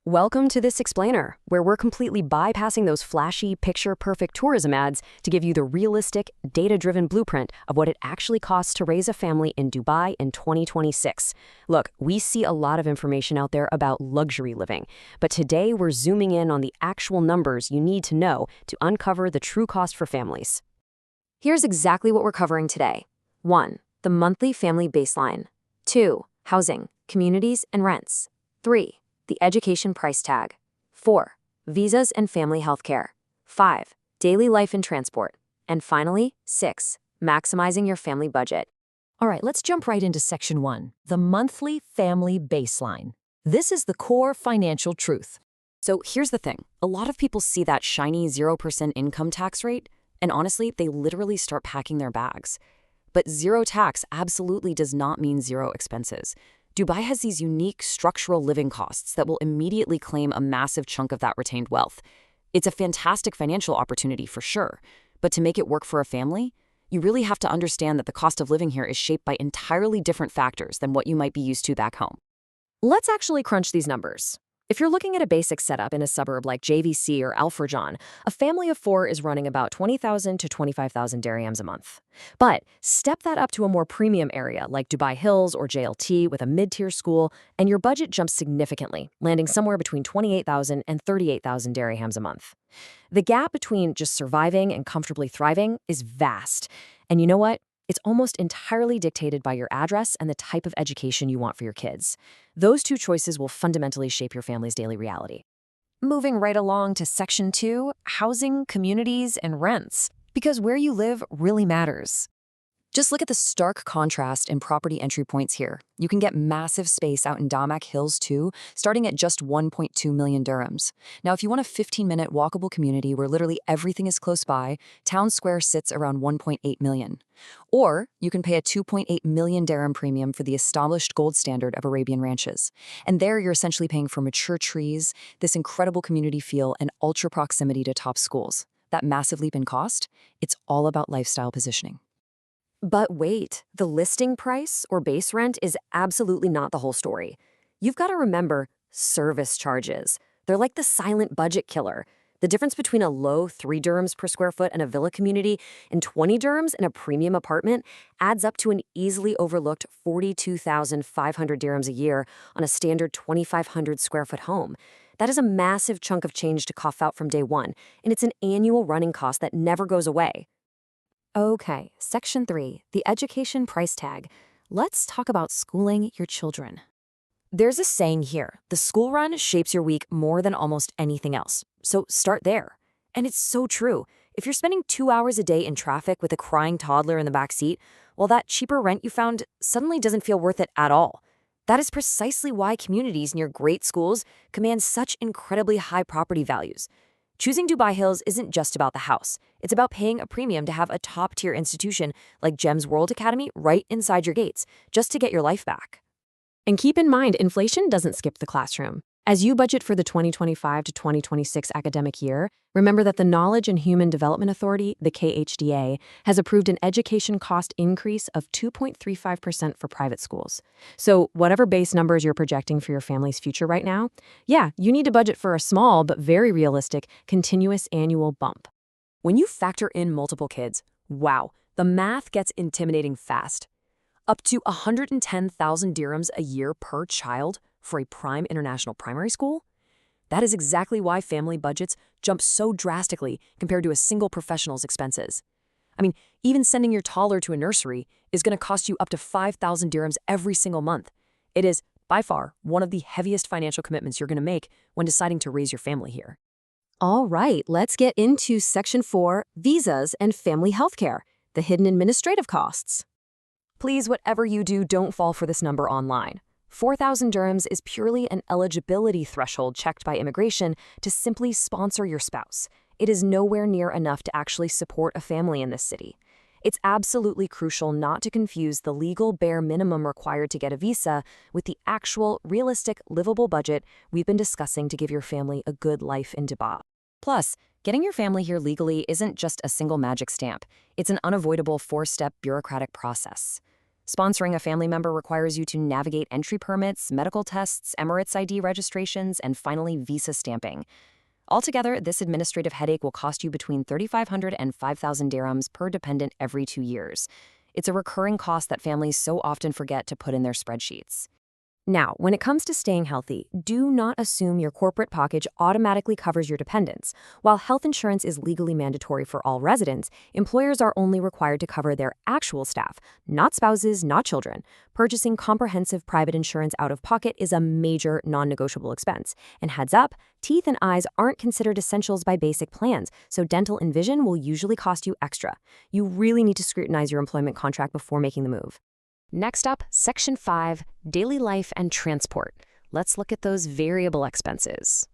Welcome to this explainer, where we're completely bypassing those flashy, picture-perfect tourism ads to give you the realistic, data-driven blueprint of what it actually costs to raise a family in Dubai in 2026. Look, we see a lot of information out there about luxury living, but today we're zooming in on the actual numbers you need to know to uncover the true cost for families. Here's exactly what we're covering today. 1. The monthly family baseline. 2. Housing, communities, and rents. 3. The education price tag. 4. Visas and family healthcare. 5. Daily life and transport. And finally, 6. Maximizing your family budget. All right, let's jump right into Section 1, the monthly family baseline. This is the core financial truth. So here's the thing. A lot of people see that shiny 0% income tax rate, and honestly, they literally start packing their bags. But zero tax absolutely does not mean zero expenses. Dubai has these unique structural living costs that will immediately claim a massive chunk of that retained wealth. It's a fantastic financial opportunity for sure, but to make it work for a family, you really have to understand that the cost of living here is shaped by entirely different factors than what you might be used to back home. Let's actually crunch these numbers. If you're looking at a basic setup in a suburb like JVC or Al Farjan, a family of 4 is running about 20,000 to 25,000 dirhams a month. But step that up to a more premium area like Dubai Hills or JLT with a mid-tier school, and your budget jumps significantly, landing somewhere between 28,000 and 38,000 dirhams a month. The gap between just surviving and comfortably thriving is vast. And you know what? It's almost entirely dictated by your address and the type of education you want for your kids. Those two choices will fundamentally shape your family's daily reality. Moving right along to Section 2, housing, communities, and rents. Because where you live really matters. Just look at the stark contrast in property entry points here. You can get massive space out in Damak Hills too, starting at just 1.2 million dirhams. Now, if you want a 15-minute walkable community where literally everything is close by, Town Square sits around 1.8 million. Or you can pay a 2.8 million dirham premium for the established gold standard of Arabian ranches. And there you're essentially paying for mature trees, this incredible community feel, and ultra proximity to top schools. That massive leap in cost, it's all about lifestyle positioning. But wait, the listing price or base rent is absolutely not the whole story. You've got to remember service charges. They're like the silent budget killer. The difference between a low 3 dirhams per square foot in a villa community and 20 dirhams in a premium apartment adds up to an easily overlooked 42,500 dirhams a year on a standard 2,500 square foot home. That is a massive chunk of change to cough out from day one, and it's an annual running cost that never goes away. Okay, Section 3, the education price tag. Let's talk about schooling your children. There's a saying here, the school run shapes your week more than almost anything else. So start there. And it's so true. If you're spending 2 hours a day in traffic with a crying toddler in the back seat, well, that cheaper rent you found suddenly doesn't feel worth it at all. That is precisely why communities near great schools command such incredibly high property values. Choosing Dubai Hills isn't just about the house. It's about paying a premium to have a top-tier institution like GEM's World Academy right inside your gates, just to get your life back. And keep in mind, inflation doesn't skip the classroom. As you budget for the 2025 to 2026 academic year, remember that the Knowledge and Human Development Authority, the KHDA, has approved an education cost increase of 2.35% for private schools. So whatever base numbers you're projecting for your family's future right now, yeah, you need to budget for a small but very realistic continuous annual bump. When you factor in multiple kids, wow, the math gets intimidating fast. Up to 110,000 dirhams a year per child for a prime international primary school? That is exactly why family budgets jump so drastically compared to a single professional's expenses. I mean, even sending your toddler to a nursery is going to cost you up to 5,000 dirhams every single month. It is, by far, one of the heaviest financial commitments you're going to make when deciding to raise your family here. All right, let's get into Section 4, visas and family healthcare, the hidden administrative costs. Please, whatever you do, don't fall for this number online. 4,000 dirhams is purely an eligibility threshold checked by immigration to simply sponsor your spouse. It is nowhere near enough to actually support a family in this city. It's absolutely crucial not to confuse the legal bare minimum required to get a visa with the actual, realistic, livable budget we've been discussing to give your family a good life in Dubai. Plus, getting your family here legally isn't just a single magic stamp. It's an unavoidable 4-step bureaucratic process. Sponsoring a family member requires you to navigate entry permits, medical tests, Emirates ID registrations, and finally visa stamping. Altogether, this administrative headache will cost you between 3,500 and 5,000 dirhams per dependent every 2 years. It's a recurring cost that families so often forget to put in their spreadsheets. Now, when it comes to staying healthy, do not assume your corporate package automatically covers your dependents. While health insurance is legally mandatory for all residents, employers are only required to cover their actual staff, not spouses, not children. Purchasing comprehensive private insurance out of pocket is a major non-negotiable expense. And heads up, teeth and eyes aren't considered essentials by basic plans, so dental and vision will usually cost you extra. You really need to scrutinize your employment contract before making the move. Next up, Section 5, Daily Life and Transport. Let's look at those variable expenses.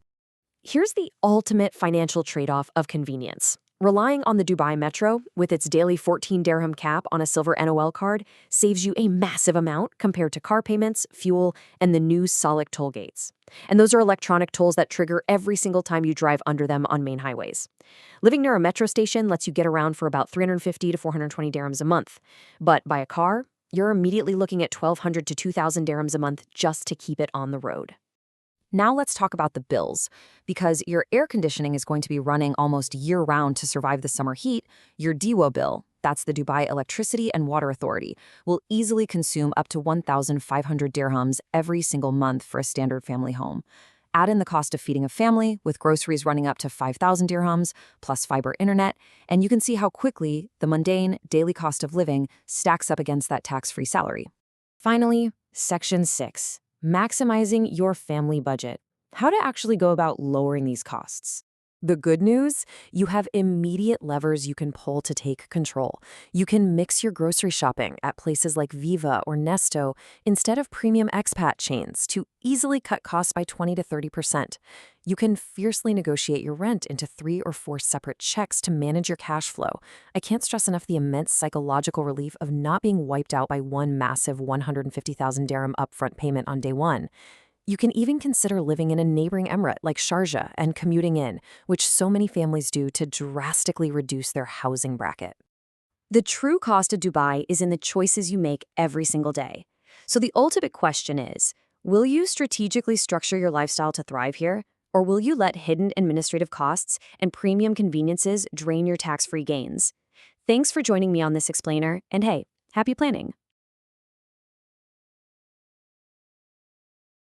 Here's the ultimate financial trade-off of convenience. Relying on the Dubai Metro, with its daily 14 dirham cap on a silver NOL card, saves you a massive amount compared to car payments, fuel, and the new Salik toll gates. And those are electronic tolls that trigger every single time you drive under them on main highways. Living near a metro station lets you get around for about 350 to 420 dirhams a month. But by a car, you're immediately looking at 1,200 to 2,000 dirhams a month just to keep it on the road. Now let's talk about the bills. Because your air conditioning is going to be running almost year-round to survive the summer heat, your DEWA bill, that's the Dubai Electricity and Water Authority, will easily consume up to 1,500 dirhams every single month for a standard family home. Add in the cost of feeding a family, with groceries running up to 5,000 dirhams, plus fiber internet, and you can see how quickly the mundane daily cost of living stacks up against that tax-free salary. Finally, Section 6, maximizing your family budget. How to actually go about lowering these costs. The good news? You have immediate levers you can pull to take control. You can mix your grocery shopping at places like Viva or Nesto instead of premium expat chains to easily cut costs by 20 to 30%. You can fiercely negotiate your rent into 3 or 4 separate checks to manage your cash flow. I can't stress enough the immense psychological relief of not being wiped out by one massive 150,000 dirham upfront payment on day one. You can even consider living in a neighboring emirate like Sharjah and commuting in, which so many families do to drastically reduce their housing bracket. The true cost of Dubai is in the choices you make every single day. So the ultimate question is, will you strategically structure your lifestyle to thrive here? Or will you let hidden administrative costs and premium conveniences drain your tax-free gains? Thanks for joining me on this explainer, and hey, happy planning!